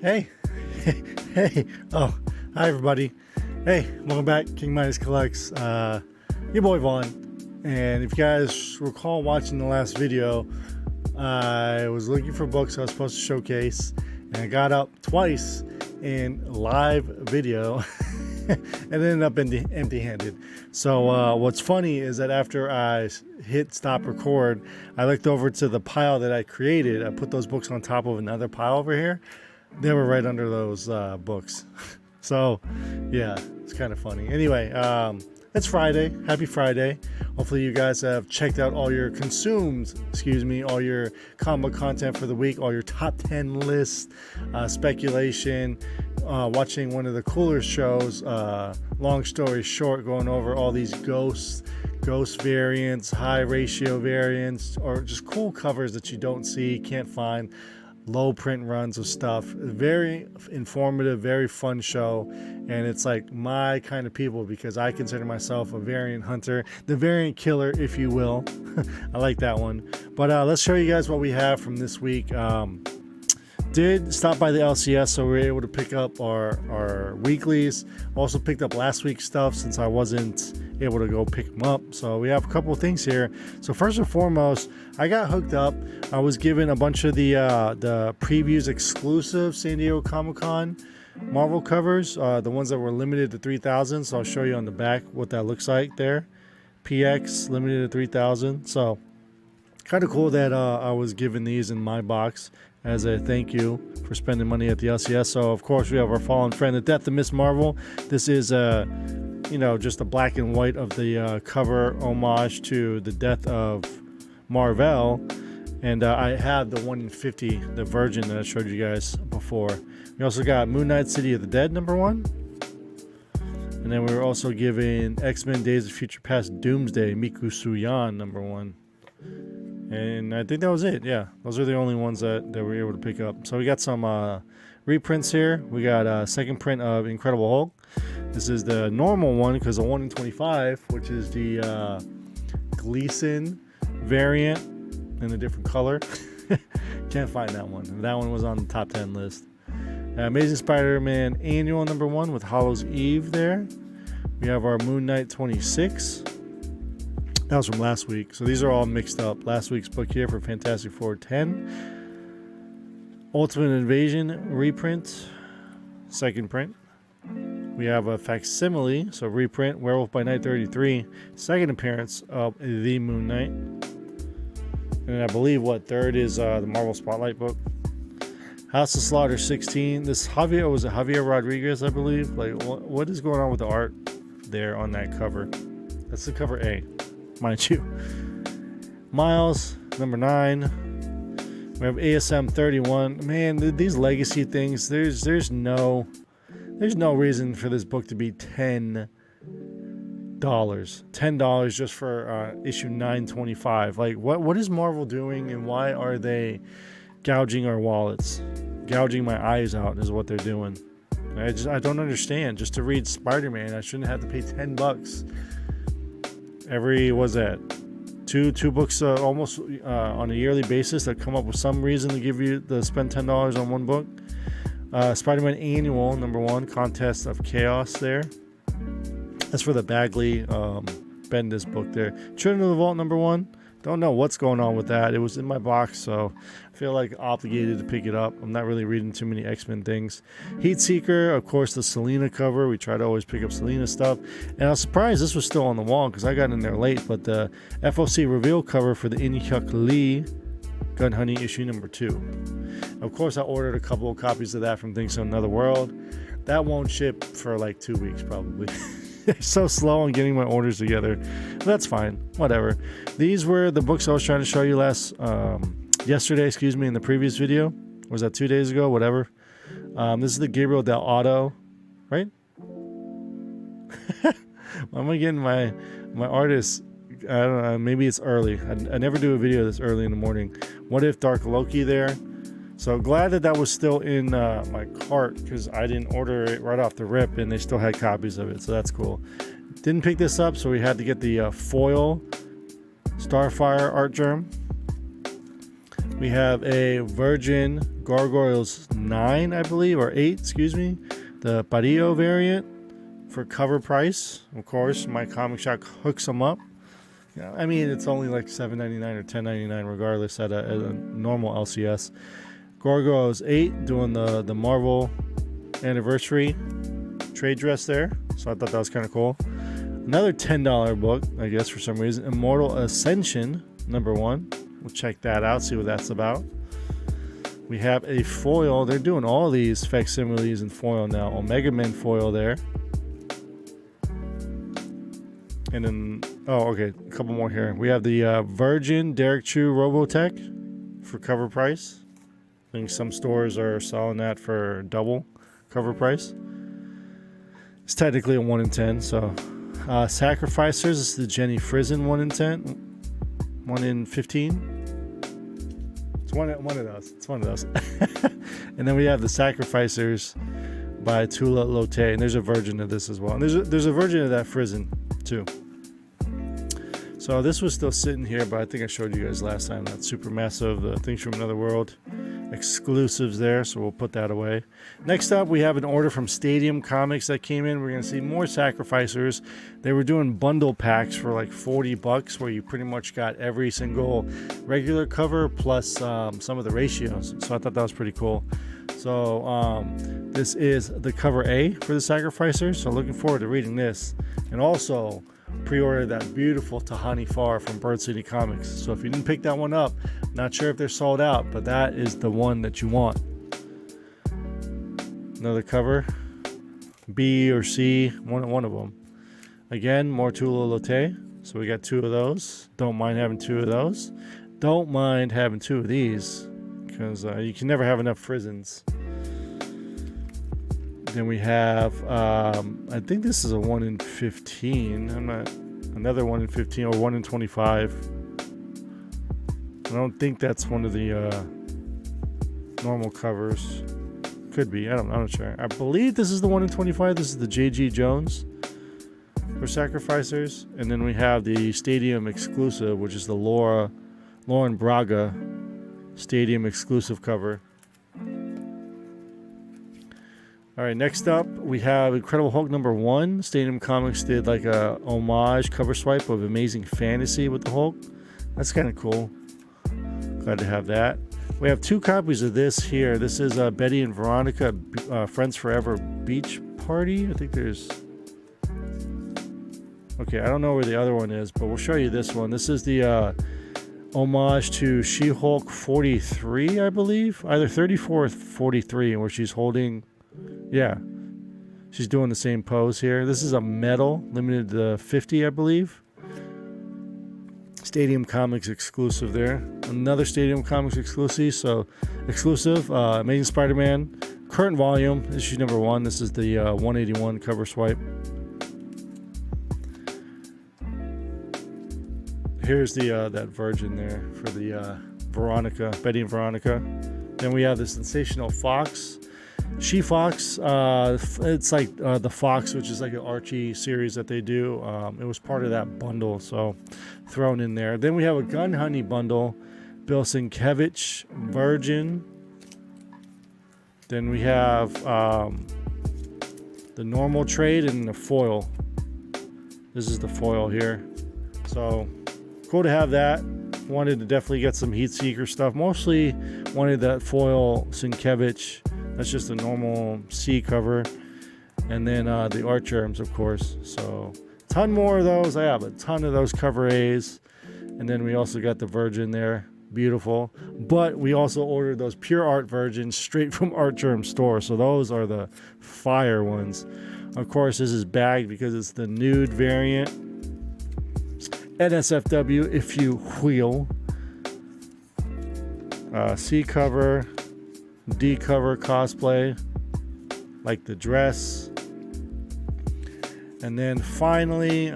Hey, hey, oh, hi everybody. Hey, welcome back, King Midas Collects. Your boy Vaughn. And if you guys recall watching the last video, I was looking for books I was supposed to showcase, and I got up twice in live video and ended up empty-handed. So what's funny is that after I hit stop record, I looked over to the pile that I created. I put those books on top of another pile over here. They were right under those books. So yeah, it's kind of funny. Anyway, it's Friday. Happy Friday. Hopefully you guys have checked out all your all your comic content for the week, all your top 10 lists, speculation, watching one of the cooler shows, long story short, going over all these ghost variants, high ratio variants, or just cool covers that you don't see, can't find. Low print runs of stuff. Very informative, very fun show, and it's like my kind of people because I consider myself a variant hunter, the variant killer, if you will. I like that one. But let's show you guys what we have from this week. Did stop by the LCS, so we were able to pick up our weeklies. Also picked up last week's stuff since I wasn't able to go pick them up. So we have a couple of things here. So first and foremost, I got hooked up. I was given a bunch of the previews exclusive San Diego Comic-Con Marvel covers, the ones that were limited to 3,000. So I'll show you on the back what that looks like there. PX limited to 3,000. So kind of cool that I was given these in my box as a thank you for spending money at the LCS. So of course we have our fallen friend, The Death of Miss Marvel. This is just a black and white of the cover homage to the death of Marvel. And I have the 1 in 50, the Virgin that I showed you guys before. We also got Moon Knight City of the Dead #1. And then we were also given X-Men Days of Future Past Doomsday, Miku Suyan #1. And I think that was it. Yeah, those are the only ones that we were able to pick up. So we got some reprints here. We got a second print of Incredible Hulk. This is the normal one because the 1 in 25, which is the Gleason variant in a different color. Can't find that one. That one was on the top 10 list. Amazing Spider-Man Annual #1 with Hallows Eve there. We have our Moon Knight 26. That was from last week. So these are all mixed up. Last week's book here for Fantastic Four 10. Ultimate Invasion reprint. Second print. We have a facsimile, so reprint, Werewolf by Night 33. Second appearance of the Moon Knight. And I believe third is the Marvel Spotlight book. House of Slaughter 16. This Javier Rodriguez, I believe. Like, what is going on with the art there on that cover? That's the cover A, mind you. Miles, #9. We have ASM 31. Man, these legacy things, there's no reason for this book to be $10. $10 just for issue 925. Like, what is Marvel doing, and why are they gouging our wallets? Gouging my eyes out is what they're doing. I don't understand. Just to read Spider-Man, I shouldn't have to pay $10 every, what's that? Two books almost on a yearly basis that come up with some reason to give you to spend $10 on one book. Spider-Man Annual #1, Contest of Chaos there. That's for the Bagley Bendis book there. Children of the Vault #1. Don't know what's going on with that. It was in my box, so I feel like obligated to pick it up. I'm not really reading too many X-Men things. Heat Seeker, of course, the Selena cover. We try to always pick up Selena stuff. And I was surprised this was still on the wall because I got in there late. But the FOC reveal cover for the In-Hyuk Lee Gun Honey issue #2. Of course, I ordered a couple of copies of that from Things from Another World. That won't ship for like 2 weeks probably. They're so slow on getting my orders together. But that's fine. Whatever. These were the books I was trying to show you yesterday, in the previous video. Or was that 2 days ago? Whatever. This is the Gabriel Del Auto, right? Why am I getting my artists? I don't know. Maybe it's early. I never do a video this early in the morning. What If Dark Loki there? So glad that was still in my cart because I didn't order it right off the rip and they still had copies of it. So that's cool. Didn't pick this up, so we had to get the foil Starfire art germ. We have a Virgin Gargoyles 9, I believe, or 8, excuse me. The Parillo variant for cover price. Of course, my comic shop hooks them up. Yeah, I mean, it's only like $7.99 or $10.99 regardless at a normal LCS. Gargoyles 8 doing the Marvel anniversary trade dress there. So I thought that was kind of cool. Another $10 book, I guess, for some reason. Immortal Ascension #1. We'll check that out, see what that's about. We have a foil. They're doing all these facsimiles in foil now. Omega Men foil there. And then, oh, okay, a couple more here. We have the Virgin Derek Chu Robotech for cover price. I think some stores are selling that for double cover price. It's technically a 1 in 10, so... Sacrificers, this is the Jenny Frison 1 in 10. 1 in 15. It's one of those. It's one of those. And then we have the Sacrificers by Tula Lotte. And there's a version of this as well. And there's a version of that Frison too. So this was still sitting here, but I think I showed you guys last time that Supermassive Things from Another World exclusives there, so we'll put that away. Next up, we have an order from Stadium Comics that came in. We're going to see more Sacrificers. They were doing bundle packs for like $40, where you pretty much got every single regular cover plus some of the ratios. So I thought that was pretty cool. So this is the cover A for the Sacrificers. So looking forward to reading this. And also pre-order that beautiful Tahani Far from Bird City Comics. So if you didn't pick that one up, not sure if they're sold out, but that is the one that you want. Another cover, B or C, one of them. Again, more Tula Lotte. So we got 2 of those. Don't mind having 2 of those. Don't mind having 2 of these, because you can never have enough Frisons. Then we have, I think this is a 1 in 15. Another 1 in 15 or 1 in 25. I don't think that's one of the normal covers. Could be. I'm not sure. I believe this is the 1 in 25. This is the J.G. Jones for Sacrificers. And then we have the Stadium exclusive, which is the Lauren Braga Stadium exclusive cover. All right, next up, we have Incredible Hulk #1. Stadium Comics did like a homage cover swipe of Amazing Fantasy with the Hulk. That's kind of cool. Glad to have that. We have 2 copies of this here. This is Betty and Veronica Friends Forever Beach Party. I think there's... Okay, I don't know where the other one is, but we'll show you this one. This is the homage to She-Hulk 43, I believe. Either 34 or 43, where she's holding... Yeah, she's doing the same pose here. This is a metal, limited to 50, I believe. Stadium Comics exclusive there. Another Stadium Comics exclusive. So exclusive, Amazing Spider-Man, current volume, issue #1. This is the 181 cover swipe. Here's the that Virgin there for the Veronica, Betty and Veronica. Then we have the Sensational Fox. She-Fox, it's like the Fox, which is like an Archie series that they do. It was part of that bundle, so thrown in there. Then we have a Gun Honey bundle, Bill Sienkiewicz, Virgin. Then we have the normal trade and the foil. This is the foil here. So cool to have that. Wanted to definitely get some Heat Seeker stuff. Mostly wanted that foil Sienkiewicz. That's just a normal C cover. And then the Art Germs, of course. So a ton more of those. I have a ton of those cover A's. And then we also got the Virgin there. Beautiful. But we also ordered those Pure Art Virgins straight from Art Germ store. So those are the fire ones. Of course, this is bagged because it's the nude variant. NSFW, if you will. C cover. D cover cosplay, like the dress. And then finally,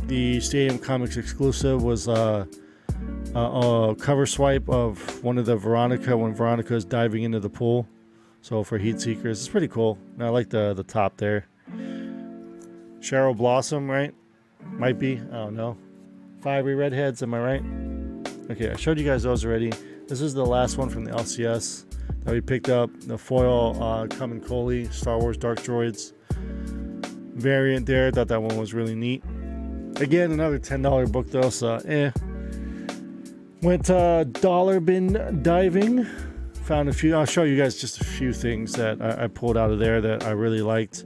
the Stadium Comics exclusive was a cover swipe of one of the Veronica when Veronica's diving into the pool. So for Heat Seekers, it's pretty cool. And I like the top there. Cheryl Blossom, right? Might be. I don't know. Fiery Redheads, am I right? Okay, I showed you guys those already. This is the last one from the LCS that we picked up. The foil Kamen Koli Star Wars Dark Droids variant there. I thought that one was really neat. Again, another $10 book though, so Went dollar bin diving. Found a few. I'll show you guys just a few things that I pulled out of there that I really liked.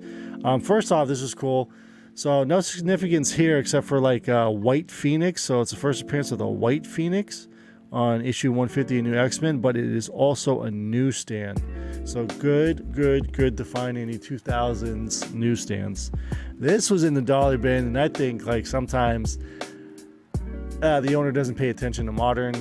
First off, this is cool. So no significance here except for like White Phoenix. So it's the first appearance of the White Phoenix on issue 150 of New X-Men, but it is also a newsstand. So good to find any 2000s newsstands. This was in the dollar bin, and I think like sometimes the owner doesn't pay attention to modern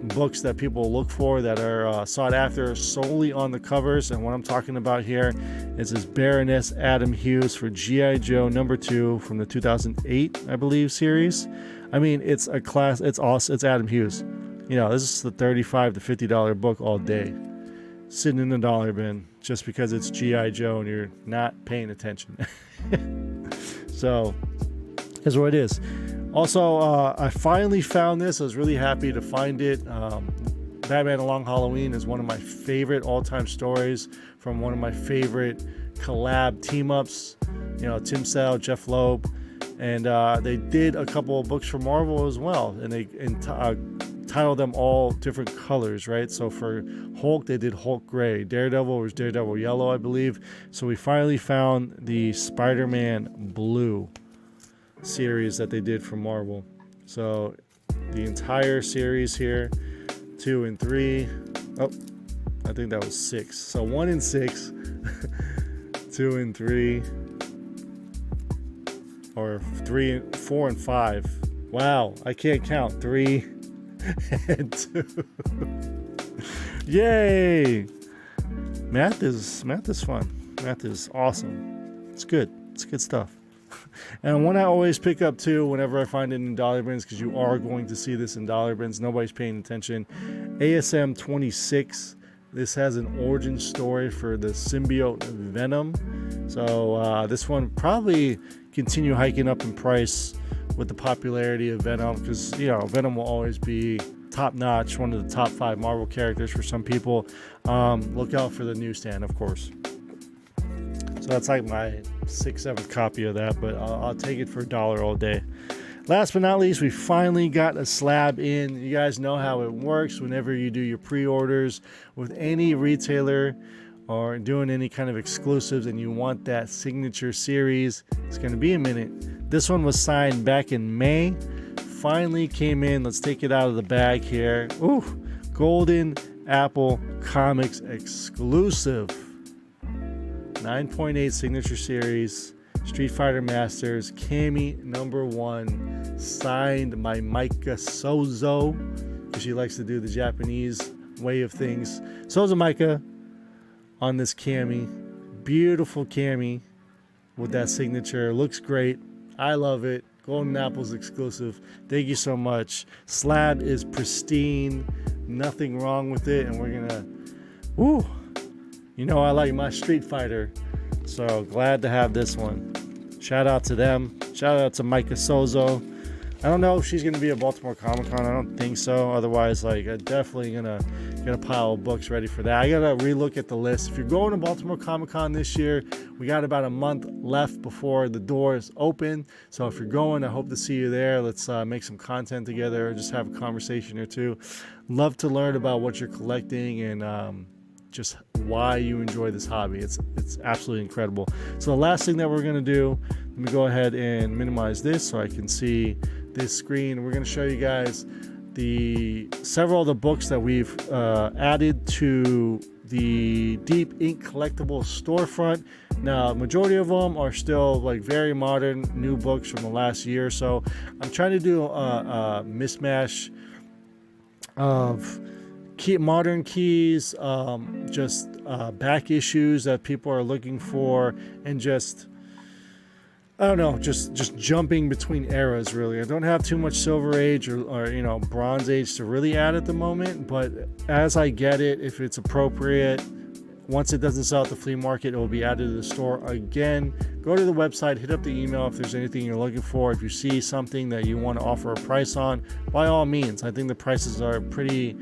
books that people look for that are sought after solely on the covers. And what I'm talking about here is this Baroness Adam Hughes for G.I. Joe #2 from the 2008, I believe, series. I mean, it's a class. It's awesome. It's Adam Hughes. You know, this is the $35 to $50 book all day, sitting in the dollar bin just because it's G.I. Joe and you're not paying attention. So here's what it is. Also, I finally found this. I was really happy to find it. Batman: A Long Halloween is one of my favorite all-time stories from one of my favorite collab team-ups. You know, Tim Sale, Jeff Loeb, and they did a couple of books for Marvel as well, and they titled them all different colors, right? So for Hulk, they did Hulk Gray. Daredevil was Daredevil Yellow, I believe. So we finally found the Spider-Man Blue series that they did for Marvel. So the entire series here, 2 and 3. Oh, I think that was 6. So 1 and 6, 2 and 3, or 3, 4 and 5. Wow, I can't count. 3 and 2. Yay! Math is fun. Math is awesome. It's good. It's good stuff. And one I always pick up too whenever I find it in dollar bins, because you are going to see this in dollar bins, nobody's paying attention. ASM 26. This has an origin story for the symbiote Venom. So this one probably continue hiking up in price with the popularity of Venom, because you know Venom will always be top notch, one of the top 5 Marvel characters for some people. Look out for the newsstand, of course. So that's like my 6th, 7th copy of that, but I'll take it for $1 all day. Last but not least, we finally got a slab in. You guys know how it works whenever you do your pre-orders with any retailer or doing any kind of exclusives and you want that signature series. It's going to be a minute. This one was signed back in May. Finally came in. Let's take it out of the bag here. Ooh, Golden Apple Comics exclusive. 9.8 signature series, Street Fighter Masters, Cammy #1, signed by Micah Sozo, because she likes to do the Japanese way of things. Sozo Micah on this Cammy. Beautiful Cammy with that signature. Looks great. I love it. Golden Apple's exclusive. Thank you so much. Slab is pristine. Nothing wrong with it. And we're going to... Woo! You know I like my Street Fighter, so glad to have this one. Shout out to them. Shout out to Micah Sozo. I don't know if she's gonna be at Baltimore Comic Con. I don't think so. Otherwise, like, I'm definitely gonna get a pile of books ready for that. I gotta relook at the list. If you're going to Baltimore Comic Con this year, we got about a month left before the doors open. So if you're going, I hope to see you there. Let's make some content together, or just have a conversation or two. Love to learn about what you're collecting and just why you enjoy this hobby. It's absolutely incredible. So the last thing that we're going to do, let me go ahead and minimize this so I can see this screen. We're going to show you guys several of the books that we've added to the Deep Ink Collectible storefront. Now, majority of them are still like very modern new books from the last year or so. I'm trying to do a mismatch of modern keys, just back issues that people are looking for, and just I don't know, just jumping between eras. Really, I don't have too much Silver Age or you know, Bronze Age to really add at the moment, but as I get it, if it's appropriate, Once it doesn't sell at the flea market, it will be added to the store again. Go to the website, hit up the email if there's anything you're looking for. If you see something that you want to offer a price on, by all means. I think the prices are pretty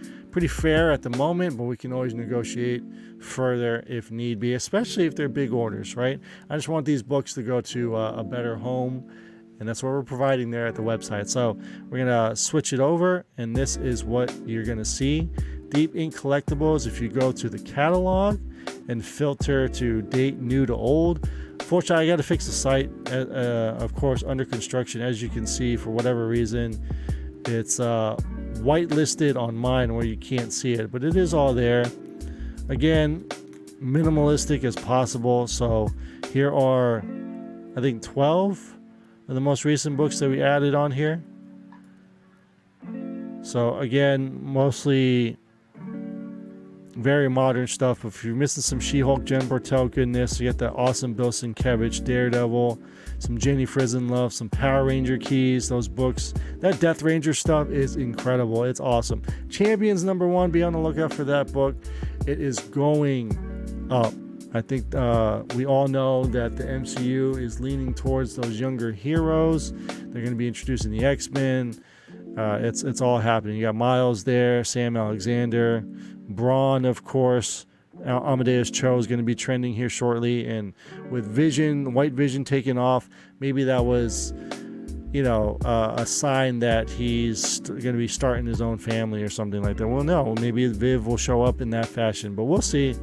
fair at the moment, but we can always negotiate further if need be, especially if they're big orders, right? I just want these books to go to a better home, and that's what we're providing there at the website. So we're gonna switch it over, and this is what you're gonna see. Deep Ink Collectibles, if you go to the catalog and filter to date new to old. Fortunately, I got to fix the site, of course, under construction. As you can see, for whatever reason, it's whitelisted on mine where you can't see it, but it is all there. Again, minimalistic as possible. So here are, I think, 12 of the most recent books that we added on here. So again, mostly very modern stuff. If you're missing some She-Hulk, Jen Bartel goodness, you get that awesome Bill Sienkiewicz Daredevil, some Jenny Frison love, some Power Ranger keys, those books. That Death Ranger stuff is incredible. It's awesome. Champions #1, be on the lookout for that book. It is going up. I think we all know that the MCU is leaning towards those younger heroes. They're going to be introducing the X-Men. It's all happening. You got Miles there, Sam Alexander, Braun, of course. Amadeus Cho is going to be trending here shortly, and with Vision, White Vision taking off, maybe that was, a sign that he's going to be starting his own family or something like that. Well, no, maybe Viv will show up in that fashion, but we'll see.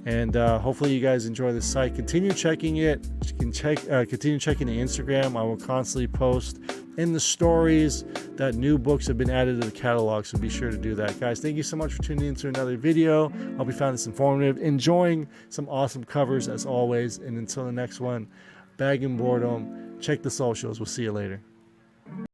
And hopefully you guys enjoy the site. Continue checking it. You can continue checking the Instagram. I will constantly post in the stories that new books have been added to the catalog, so be sure to do that. Guys, thank you so much for tuning in to another video. Hope you found this informative. Enjoying some awesome covers as always. And until the next one, Bag and Boredom. Check the socials. We'll see you later.